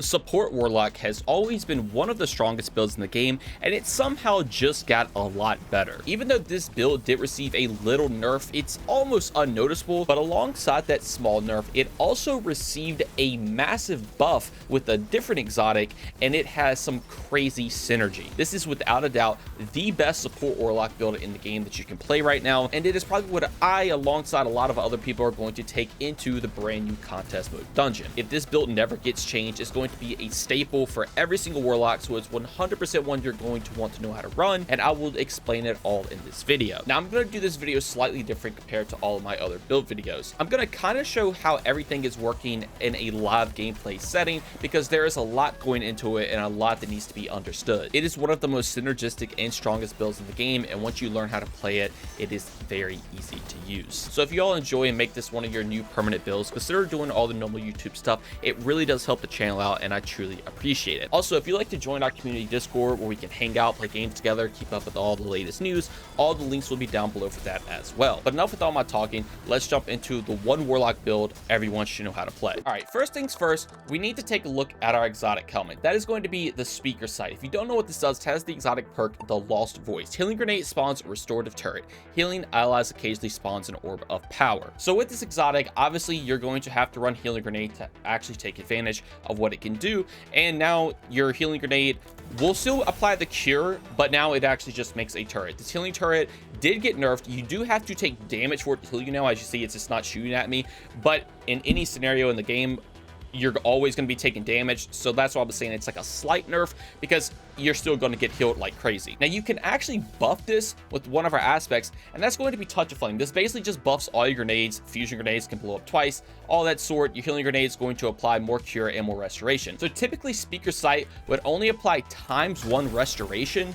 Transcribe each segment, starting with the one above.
Support Warlock has always been one of the strongest builds in the game, and it somehow just got a lot better. Even though this build did receive a little nerf, it's almost unnoticeable, but alongside that small nerf, it also received a massive buff with a different exotic, and it has some crazy synergy. This is without a doubt the best support Warlock build in the game that you can play right now, and it is probably what I, alongside a lot of other people, are going to take into the brand new contest mode dungeon. If this build never gets changed, it's going to be a staple for every single Warlock, so it's 100% one you're going to want to know how to run, and I will explain it all in this video. Now, I'm going to do this video slightly different compared to all of my other build videos. I'm going to kind of show how everything is working in a live gameplay setting, because there is a lot going into it and a lot that needs to be understood. It is one of the most synergistic and strongest builds in the game, and once you learn how to play it, it is very easy to use. So if you all enjoy and make this one of your new permanent builds, consider doing all the normal YouTube stuff. It really does help the channel out, and I truly appreciate it. Also, if you'd like to join our community Discord where we can hang out, play games together, keep up with all the latest news, all the links will be down below for that as well. But enough with all my talking, let's jump into the one Warlock build everyone should know how to play. All right, first things first, we need to take a look at our exotic helmet. That is going to be the speaker sight. If you don't know what this does, it has the exotic perk, the Lost Voice. Healing Grenade spawns a restorative turret. Healing allies occasionally spawns an orb of power. So with this exotic, obviously you're going to have to run Healing Grenade to actually take advantage of what it can do. And now your Healing Grenade will still apply the cure, but now it actually just makes a turret. This healing turret did get nerfed. You do have to take damage for it to heal you now. As you see, it's just not shooting at me, but in any scenario in the game, you're always going to be taking damage. So that's why I was saying it's like a slight nerf, because you're still going to get healed like crazy. Now you can actually buff this with one of our aspects, and that's going to be Touch of Flame. This basically just buffs all your grenades. Fusion grenades can blow up twice, all that sort. Your healing grenade is going to apply more cure and more restoration. So typically speaker sight would only apply ×1 restoration,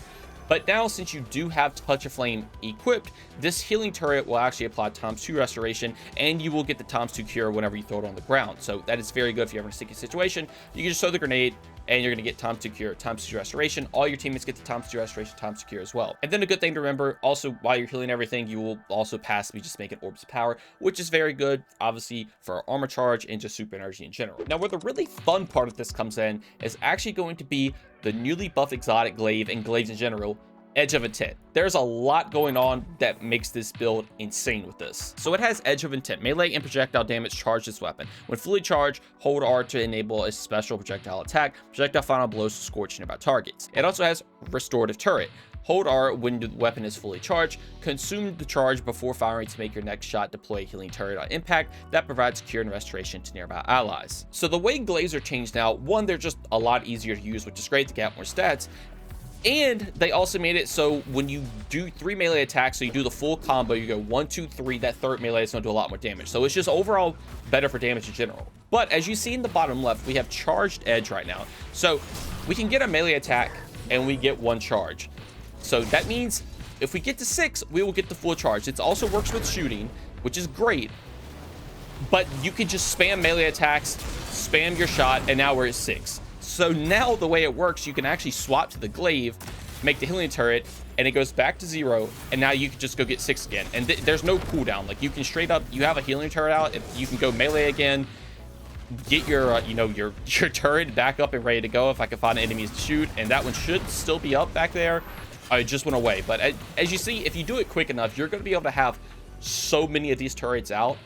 but now since you do have Touch of Flame equipped, this healing turret will actually apply ×2 restoration, and you will get the ×2 cure whenever you throw it on the ground. So that is very good if you're ever in a sticky situation. You can just throw the grenade and you're going to get ×2 cure, ×2 restoration. All your teammates get the ×2 restoration, ×2 cure as well. And then a good thing to remember, also while you're healing everything, you will also passively just make an orbs of power, which is very good, obviously, for armor charge and just super energy in general. Now, where the really fun part of this comes in is actually going to be the newly buffed exotic glaive and glaives in general, Edge of Intent. There's a lot going on that makes this build insane with this. So it has Edge of Intent. Melee and projectile damage charge this weapon. When fully charged, hold R to enable a special projectile attack. Projectile final blows to scorch nearby targets. It also has Restorative Turret. Hold R when the weapon is fully charged. Consume the charge before firing to make your next shot deploy a healing turret on impact that provides cure and restoration to nearby allies. So the way glaives are changed now, one, they're just a lot easier to use, which is great to get more stats. And they also made it so when you do 3 melee attacks, so you do the full combo, you go 1, 2, 3, that third melee is going to do a lot more damage. So it's just overall better for damage in general. But as you see in the bottom left, we have charged edge right now. So we can get a melee attack and we get 1 charge. So that means if we get to 6, we will get the full charge. It also works with shooting, which is great. But you can just spam melee attacks, spam your shot, and now we're at 6. So now the way it works, you can actually swap to the glaive, make the healing turret, and it goes back to 0, and now you can just go get 6 again. And there's no cooldown. Like, you can straight up, you have a healing turret out, if you can go melee again, get your your turret back up and ready to go if I can find enemies to shoot. And that one should still be up back there. It just went away. But as you see, if you do it quick enough, you're going to be able to have so many of these turrets out.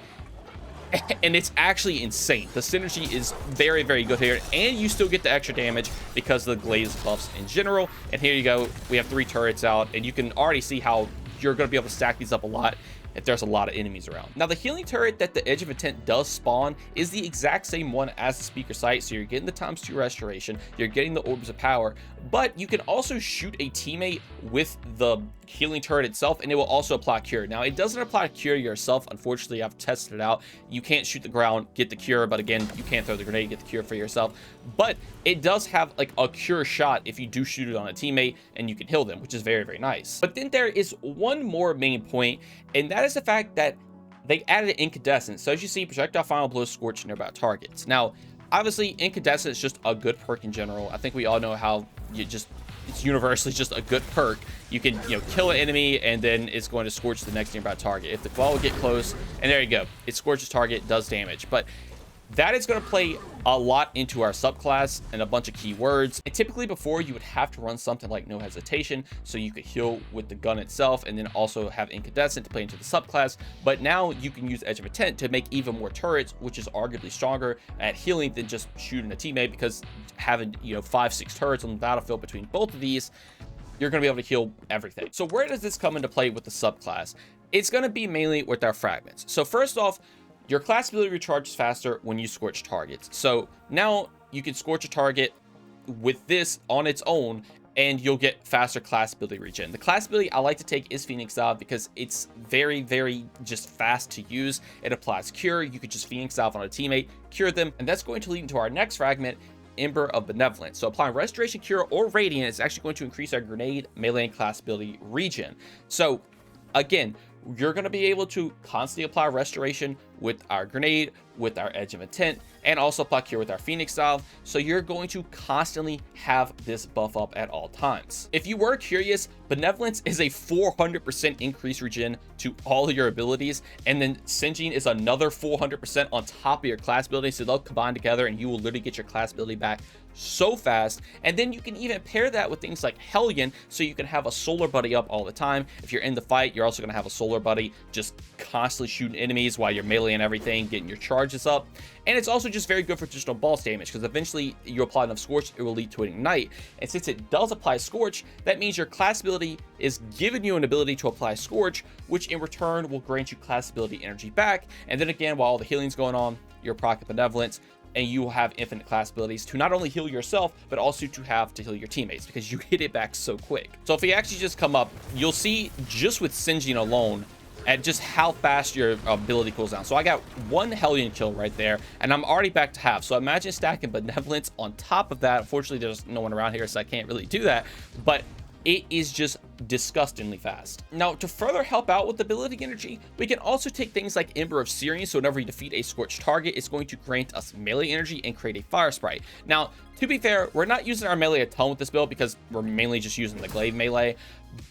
And it's actually insane. The synergy is very, very good here, and you still get the extra damage because of the glaze buffs in general. And here you go, we have 3 turrets out, and you can already see how you're going to be able to stack these up a lot if there's a lot of enemies around. Now, the healing turret that the Edge of Intent does spawn is the exact same one as the speaker sight, so you're getting the ×2 restoration, you're getting the orbs of power, but you can also shoot a teammate with the healing turret itself, and it will also apply cure. Now, it doesn't apply cure yourself. Unfortunately, I've tested it out. You can't shoot the ground, get the cure, but again, you can't throw the grenade, get the cure for yourself. But it does have like a cure shot if you do shoot it on a teammate, and you can heal them, which is very, very nice. But then there is one more main point, and that is the fact that they added incandescence. So as you see, projectile final blows scorch nearby targets. Now, obviously, incandescence is just a good perk in general. I think we all know how it's universally just a good perk. You can, kill an enemy, and then it's going to scorch the next nearby target. If the ball will get close, and there you go, it scorches target, does damage. But That is going to play a lot into our subclass and a bunch of keywords. And typically before, you would have to run something like No Hesitation so you could heal with the gun itself, and then also have Incandescent to play into the subclass. But now you can use Edge of Intent to make even more turrets, which is arguably stronger at healing than just shooting a teammate, because having, you know, 5-6 turrets on the battlefield between both of these, you're going to be able to heal everything. So where does this come into play with the subclass? It's going to be mainly with our fragments. So first off, your class ability recharges faster when you scorch targets. So now you can scorch a target with this on its own, and you'll get faster class ability regen. The class ability I like to take is Phoenix Salve because it's very, very just fast to use. It applies Cure. You could just Phoenix Salve on a teammate, cure them, and that's going to lead into our next fragment, Ember of Benevolence. So applying Restoration, Cure, or Radiant is actually going to increase our grenade, melee, and class ability regen. So again, you're going to be able to constantly apply Restoration with our grenade, with our Edge of Intent, and also apply Cure with our Phoenix Salve. So you're going to constantly have this buff up at all times. If you were curious, Benevolence is a 400% increase regen to all of your abilities, and then Singeing is another 400% on top of your class ability. So they'll combine together, and you will literally get your class ability back so fast. And then you can even pair that with things like Hellion, so you can have a solar buddy up all the time. If you're in the fight, you're also going to have a solar buddy just constantly shooting enemies while you're melee and everything, getting your charges up. And it's also just very good for additional boss damage, because eventually you apply enough Scorch, it will lead to an Ignite. And since it does apply Scorch, that means your class ability is giving you an ability to apply Scorch, which in return will grant you class ability energy back. And then again, while all the healing's going on, you're proccing Benevolence, and you will have infinite class abilities to not only heal yourself, but also to have to heal your teammates, because you hit it back so quick. So if we actually just come up, you'll see just with Singeing alone, at just how fast your ability cools down. So I got one Hellion kill right there, and I'm already back to half. So imagine stacking Benevolence on top of that. Unfortunately, there's no one around here, so I can't really do that. But it is just disgustingly fast. Now, to further help out with ability energy, we can also take things like Ember of Syrian. So whenever you defeat a scorched target, it's going to grant us melee energy and create a fire sprite. Now, to be fair, we're not using our melee a ton with this build because we're mainly just using the glaive melee.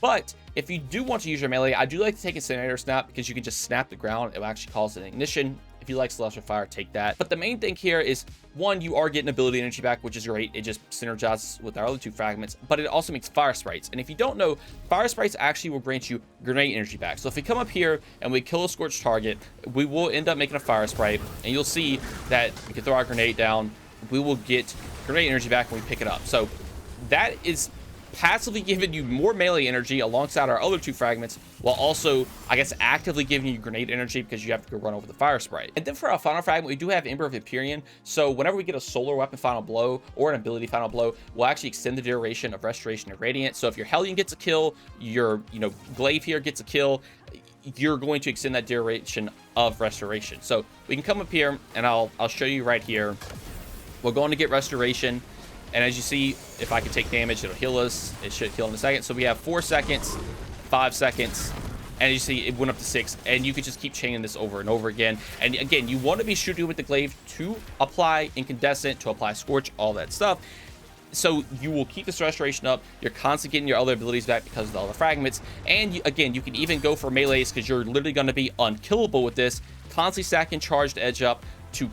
But if you do want to use your melee, I do like to take Incinerator Snap, because you can just snap the ground. It will actually cause an ignition. If you like Celestial Fire, take that. But the main thing here is, one, you are getting ability energy back, which is great. It just synergizes with our other two fragments, but it also makes fire sprites. And if you don't know, fire sprites actually will grant you grenade energy back. So if we come up here and we kill a scorched target, we will end up making a fire sprite, and you'll see that we can throw our grenade down. We will get grenade energy back when we pick it up. So that is passively giving you more melee energy alongside our other two fragments, while also, I guess, actively giving you grenade energy because you have to go run over the fire sprite. And then for our final fragment, we do have Ember of Empyrean. So whenever we get a solar weapon final blow or an ability final blow, we'll actually extend the duration of Restoration and Radiant. So if your Hellion gets a kill, your glaive here gets a kill, you're going to extend that duration of Restoration. So we can come up here, and I'll show you right here. We're going to get Restoration. And as you see, if I can take damage, it'll heal us. It should heal in a second. So we have 4 seconds, 5 seconds, and you see it went up to 6. And you could just keep chaining this over and over again. And again, you want to be shooting with the glaive to apply Incandescent, to apply Scorch, all that stuff. So you will keep this Restoration up. You're constantly getting your other abilities back because of all the fragments. And again, you can even go for melees, because you're literally going to be unkillable with this. Constantly stacking Charged Edge up to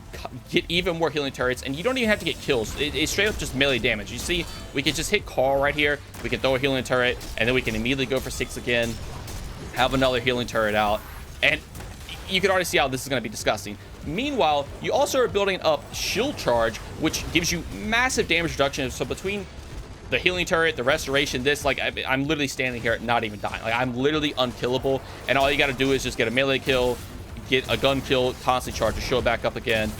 get even more healing turrets, and you don't even have to get kills. It's straight up just melee damage. You see, we can just hit Carl right here. We can throw a healing turret, and then we can immediately go for 6 again, have another healing turret out, and you can already see how this is going to be disgusting. Meanwhile, you also are building up shield charge, which gives you massive damage reduction. So between the healing turret, the restoration, this, like, I'm literally standing here not even dying. Like, I'm literally unkillable, and all you got to do is just get a melee kill, get a gun kill, constantly charge, show it back up again,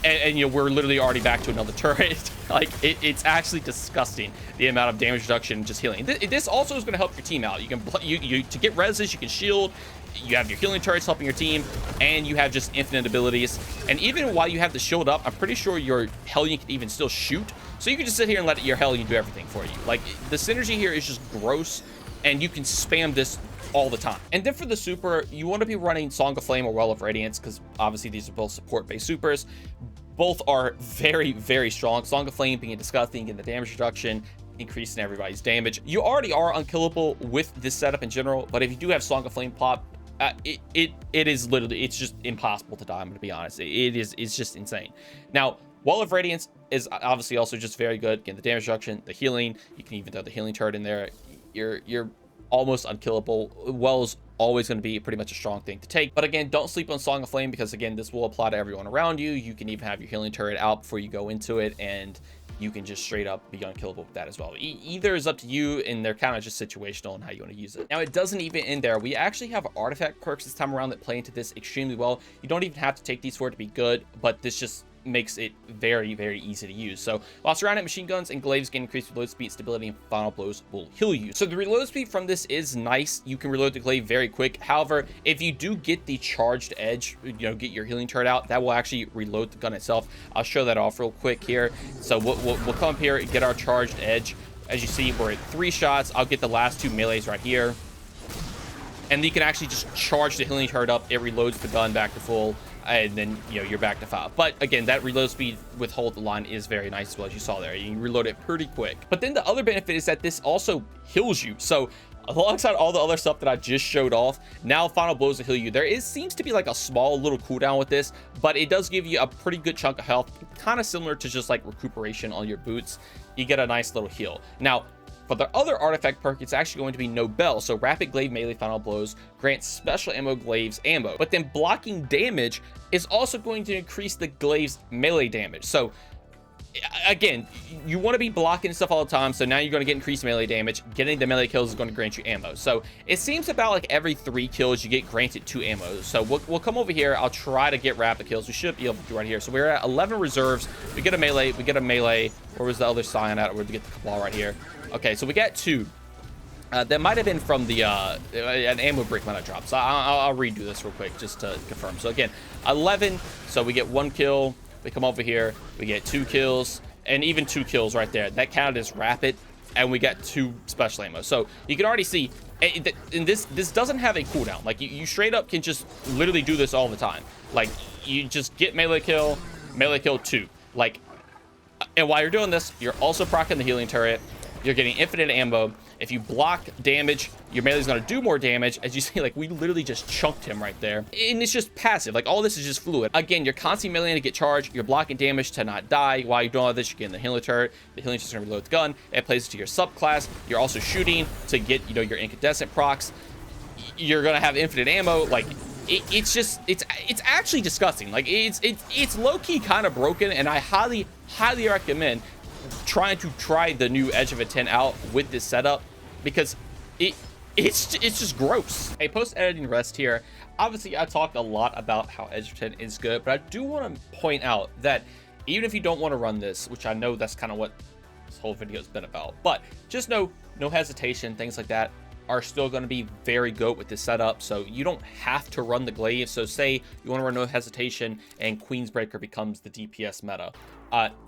and we're literally already back to another turret. Like, it's actually disgusting, the amount of damage reduction just healing. This also is going to help your team out. You can to get reses, you can shield, you have your healing turrets helping your team, and you have just infinite abilities. And even while you have the shield up, I'm pretty sure your Hellion can even still shoot, so you can just sit here and let your Hellion do everything for you. Like, the synergy here is just gross, and you can spam this all the time. And then for the super, you want to be running Song of Flame or Well of Radiance, because obviously these are both support-based supers. Both are very, very strong. Song of Flame being disgusting, getting the damage reduction, increasing everybody's damage. You already are unkillable with this setup in general, but if you do have Song of Flame pop, it is literally, it's just impossible to die. I'm gonna be honest. It's just insane. Now, Wall of Radiance is obviously also just very good. Again, the damage reduction, the healing. You can even throw the healing turret in there. You're almost unkillable. Well is always going to be pretty much a strong thing to take. But again, don't sleep on Song of Flame, because again, this will apply to everyone around you. You can even have your healing turret out before you go into it, and you can just straight up be unkillable with that as well. Either is up to you, and they're kind of just situational on how you want to use it. Now, it doesn't even end there. We actually have artifact perks this time around that play into this extremely well. You don't even have to take these for it to be good, but this just makes it very, very easy to use. So while surrounded, machine guns and glaives gain increased reload speed, stability, and final blows will heal you. So the reload speed from this is nice. You can reload the glaive very quick. However, if you do get the charged edge, get your healing turret out, that will actually reload the gun itself. I'll show that off real quick here. So we'll come up here and get our charged edge. As you see, we're at 3 shots. I'll get the last 2 melees right here, and you can actually just charge the healing turret up. It reloads the gun back to full, and then you're back to 5. But again, that reload speed with hold the line is very nice as well, as you saw there. You can reload it pretty quick. But then the other benefit is that this also heals you. So alongside all the other stuff that I just showed off, now final blows will heal you. There seems to be like a small little cooldown with this, but it does give you a pretty good chunk of health, kind of similar to just like recuperation on your boots. You get a nice little heal. Now, for the other artifact perk, it's actually going to be Nobel. So rapid glaive melee final blows grants special ammo glaives ammo. But then blocking damage is also going to increase the glaive's melee damage. So again, you want to be blocking stuff all the time. So now you're going to get increased melee damage. Getting the melee kills is going to grant you ammo. So it seems about like every 3 kills you get granted 2 ammo. So we'll come over here. I'll try to get rapid kills. We should be able to do right here. So we're at 11 reserves. We get a melee. We get a melee. Where was the other sign at? Where did we get the Cabal right here? Okay, so we got 2. That might have been from the an ammo brick might have dropped. So I'll redo this real quick just to confirm. So again, 11. So we get 1 kill. We come over here. We get 2 kills, and even 2 kills right there. That counted as rapid, and we got 2 special ammo. So you can already see, and this doesn't have a cooldown. Like you straight up can just literally do this all the time. Like you just get melee kill 2. Like, and while you're doing this, you're also proccing the healing turret. You're getting infinite ammo. If you block damage, your melee is going to do more damage. As you see, like, we literally just chunked him right there. And it's just passive. Like, all this is just fluid. Again, you're constantly meleeing to get charged. You're blocking damage to not die. While you're doing all this, you're getting the healing turret. The healing turret's going to reload the gun. It plays to your subclass. You're also shooting to get, your incandescent procs. You're going to have infinite ammo. Like, it's actually disgusting. Like, it's low-key kind of broken, and I highly recommend trying to try the new Edge of a 10 out with this setup, because it's just gross. Hey, post-editing rest here. Obviously, I talked a lot about how Edge of 10 is good, but I do want to point out that even if you don't want to run this, which I know that's kind of what this whole video has been about, but just know, no hesitation, things like that are still going to be very good with this setup. So you don't have to run the glaive. So say you want to run no hesitation and Queensbreaker becomes the DPS meta.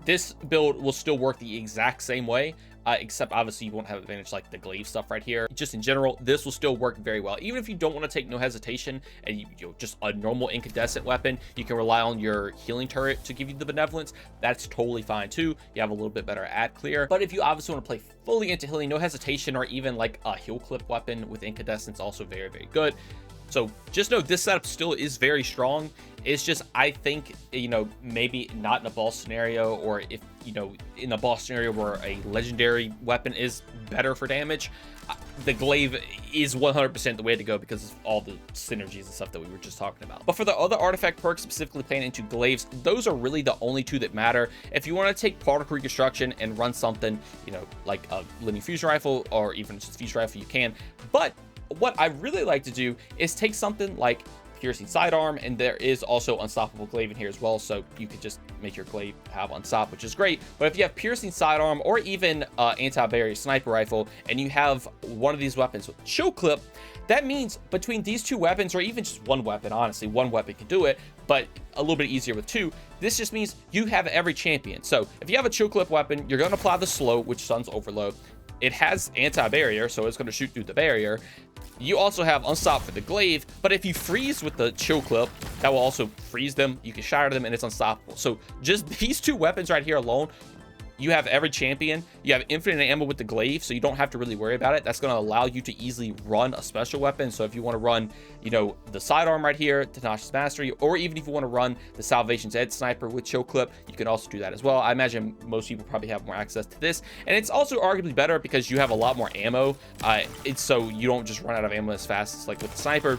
This build will still work the exact same way, except obviously you won't have advantage like the glaive stuff right here. Just in general, this will still work very well. Even if you don't want to take no hesitation and you just a normal incandescent weapon, you can rely on your healing turret to give you the benevolence. That's totally fine too. You have a little bit better ad clear. But if you obviously want to play fully into healing, no hesitation, or even like a heal clip weapon with incandescence, also very, very good. So just know this setup still is very strong. It's just, I think, maybe not in a boss scenario, or if, in a boss scenario where a legendary weapon is better for damage, the glaive is 100% the way to go because of all the synergies and stuff that we were just talking about. But for the other artifact perks, specifically playing into glaives, those are really the only 2 that matter. If you want to take particle reconstruction and run something, like a linear fusion rifle or even just fusion rifle, you can. But what I really like to do is take something like piercing sidearm, and there is also unstoppable glaive in here as well, so you could just make your glaive have unstop, which is great. But if you have piercing sidearm or even anti-barrier sniper rifle, and you have one of these weapons with chill clip, that means between these 2 weapons, or even just one weapon, honestly, one weapon can do it, but a little bit easier with 2. This just means you have every champion. So if you have a chill clip weapon, you're going to apply the slow, which stuns overload. It has anti-barrier, so it's going to shoot through the barrier. You also have unstop for the glaive, but if you freeze with the chill clip, that will also freeze them. You can shatter them, and it's unstoppable. So just these 2 weapons right here alone, You have every champion. You have infinite ammo with the glaive, so you don't have to really worry about it. That's going to allow you to easily run a special weapon. So if you want to run, you know, the sidearm right here, Tenacious Mastery, or even if you want to run the Salvation's Edge Sniper with Chill Clip, you can also do that as well. I imagine most people probably have more access to this, and it's also arguably better because you have a lot more ammo. It's so you don't just run out of ammo as fast as like with the sniper.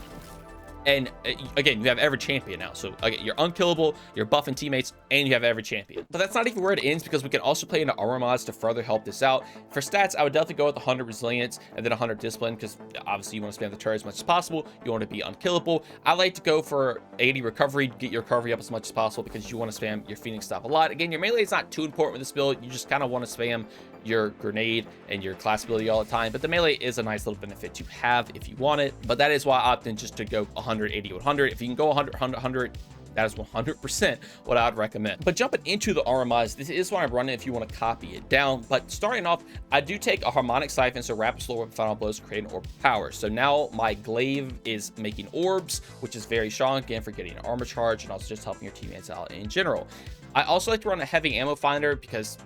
And again, you have every champion now. So again, you're unkillable, you're buffing teammates, and you have every champion. But that's not even where it ends, because we can also play into armor mods to further help this out. For stats, I would definitely go with 100 resilience and then 100 discipline, because obviously you want to spam the turret as much as possible. You want to be unkillable. I like to go for 80 recovery, get your recovery up as much as possible, because you want to spam your Phoenix Stop a lot. Again, your melee is not too important with this build. You just kind of want to spam your grenade and your class ability all the time, but the melee is a nice little benefit to have if you want it. But that is why I opt in just to go 180 100. If you can go 100 100, that is 100% what I would recommend. But jumping into the armor mods, this is why I'm running if you want to copy it down. But starting off, I do take a harmonic siphon, so rapid slow weapon final blows to create an orb of power. So now my glaive is making orbs, which is very strong, again, for getting an armor charge and also just helping your teammates out in general. I also like to run a heavy ammo finder because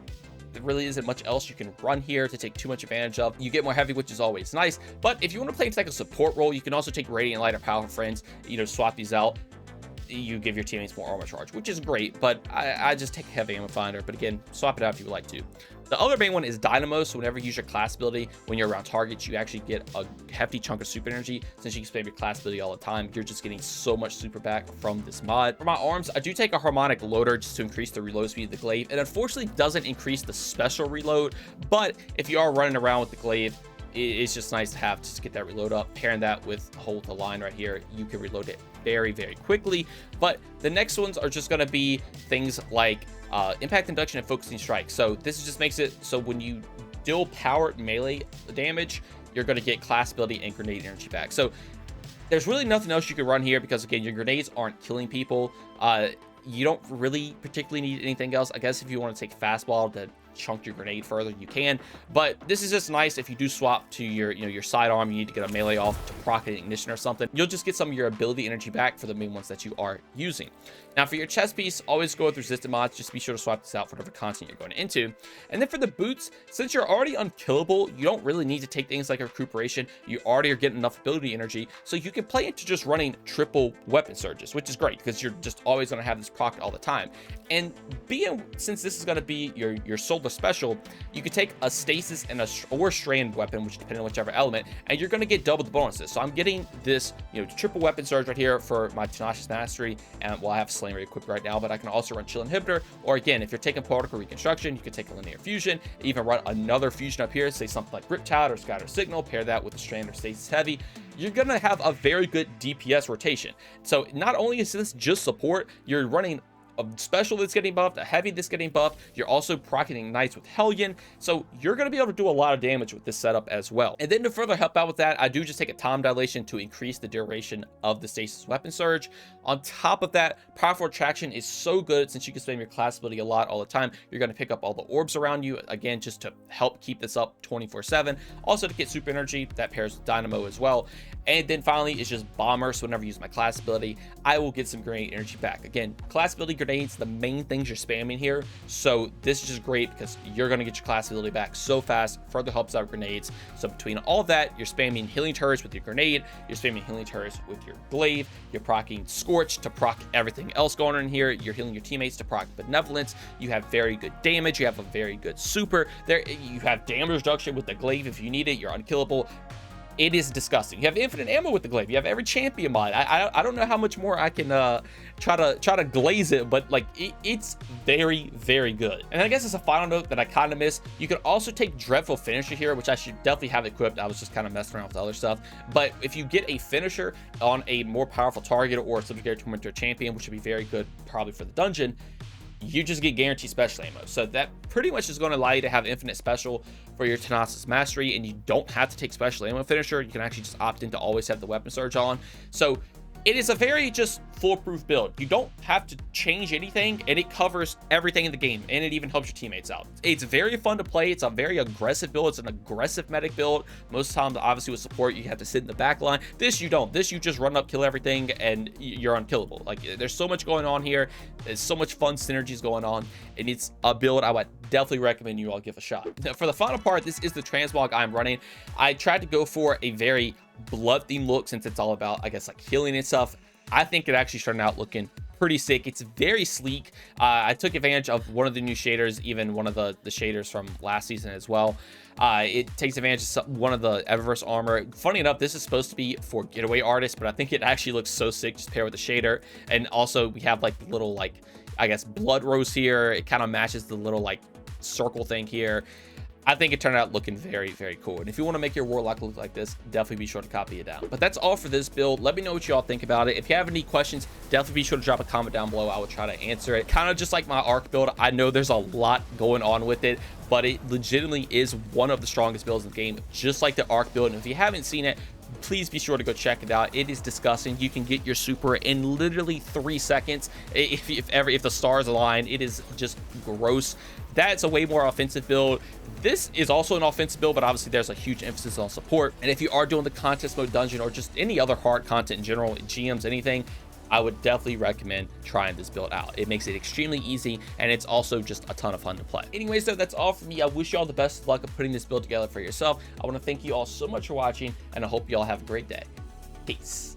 there really isn't much else you can run here to take too much advantage of. You get more heavy, which is always nice. But if you want to play into like a support role, you can also take Radiant Light or Powerful Friends, you know, swap these out. You give your teammates more armor charge, which is great, but I just take heavy ammo finder. But again, swap it out if you would like to. The other main one is Dynamo. So whenever you use your class ability, when you're around targets, you actually get a hefty chunk of super energy. Since you can spam your class ability all the time, you're just getting so much super back from this mod. For my arms, I do take a harmonic loader just to increase the reload speed of the glaive. It unfortunately doesn't increase the special reload, but if you are running around with the glaive, it's just nice to have just to get that reload up. Pairing that with hold the line right here, you can reload it very, very quickly. But the next ones are just going to be things like impact induction and focusing strike. So this just makes it so when you deal power melee damage, you're going to get class ability and grenade energy back. So there's really nothing else you can run here, because again, your grenades aren't killing people. You don't really particularly need anything else. I guess if you want to take fastball to chunk your grenade further, you can, but this is just nice if you do swap to your, you know, your sidearm, you need to get a melee off to proc an ignition or something, you'll just get some of your ability energy back for the main ones that you are using. Now for your chest piece, always go with resistant mods. Just be sure to swap this out for whatever content you're going into. And then for the boots, since you're already unkillable, you don't really need to take things like recuperation. You already are getting enough ability energy, so you can play into just running triple weapon surges, which is great because you're just always going to have this proc all the time. And since this is going to be your solar special, you could take a stasis and or strand weapon, which depending on whichever element, and you're going to get double the bonuses. So I'm getting this, you know, triple weapon surge right here for my Tenacious Mastery, and well, I have Slain Ray equipped right now, but I can also run Chill Inhibitor, or again, if you're taking Particle Reconstruction, you can take a Linear Fusion, even run another fusion up here, say something like Riptide or Scatter Signal, pair that with the Strand or Stasis Heavy. You're going to have a very good DPS rotation. So not only is this just support, you're running a special that's getting buffed, a heavy that's getting buffed. You're also proccing Knights with Hellion, so you're going to be able to do a lot of damage with this setup as well. And then to further help out with that, I do just take a time dilation to increase the duration of the stasis weapon surge. On top of that, powerful attraction is so good since you can spam your class ability a lot all the time. You're going to pick up all the orbs around you, again, just to help keep this up 24/7. Also to get super energy, that pairs with Dynamo as well. And then finally is just Bomber, so whenever I use my class ability, I will get some grenade energy back. Again, class ability grenades, the main things you're spamming here, so this is just great because you're going to get your class ability back so fast, further helps out grenades. So between all of that, you're spamming healing turrets with your grenade, you're spamming healing turrets with your glaive, you're proccing Scorch to proc everything else going on in here, you're healing your teammates to proc Benevolence, you have very good damage, you have a very good super, you have damage reduction with the glaive if you need it, you're unkillable. It is disgusting. You have infinite ammo with the glaive. You have every champion mod. I don't know how much more I can try to glaze it, but like it's very, very good. And I guess as a final note that I kind of missed, you can also take Dreadful Finisher here, which I should definitely have equipped. I was just kind of messing around with other stuff. But if you get a finisher on a more powerful target or subject to a champion, which would be very good probably for the dungeon, you just get guaranteed special ammo. So that pretty much is going to allow you to have infinite special for your Tenacious Mastery, and you don't have to take special ammo finisher. You can actually just opt in to always have the weapon surge on. So It is a very just foolproof build. You don't have to change anything, and it covers everything in the game, and it even helps your teammates out. It's very fun to play. It's a very aggressive build. It's an aggressive medic build. Most times, obviously, with support, you have to sit in the back line. This, you don't. This, you just run up, kill everything, and you're unkillable. Like, there's so much going on here. There's so much fun synergies going on, and it's a build I would definitely recommend you all give a shot. Now, for the final part, this is the Transmog I'm running. I tried to go for a very blood themed look, since it's all about, I guess, like healing and stuff. I think it actually started out looking pretty sick. It's very sleek. I took advantage of one of the new shaders, even one of the shaders from last season as well. It takes advantage of one of the Eververse armor. Funny enough, this is supposed to be for getaway artists, but I think it actually looks so sick just paired with the shader. And also we have like the little, like, I guess, blood rose here. It kind of matches the little like circle thing here. I think it turned out looking very, very cool. And if you want to make your Warlock look like this, definitely be sure to copy it down. But that's all for this build. Let me know what you all think about it. If you have any questions, definitely be sure to drop a comment down below. I will try to answer it. Kind of just like my Arc build. I know there's a lot going on with it, but it legitimately is one of the strongest builds in the game, just like the Arc build. And if you haven't seen it, please be sure to go check it out. It is disgusting. You can get your super in literally 3 seconds if the stars align. It is just gross. That's a way more offensive build. This is also an offensive build, but obviously there's a huge emphasis on support. And if you are doing the contest mode dungeon or just any other hard content in general, GMs, anything, I would definitely recommend trying this build out. It makes it extremely easy, and it's also just a ton of fun to play. Anyways, though, that's all for me. I wish you all the best of luck of putting this build together for yourself. I want to thank you all so much for watching, and I hope you all have a great day. Peace.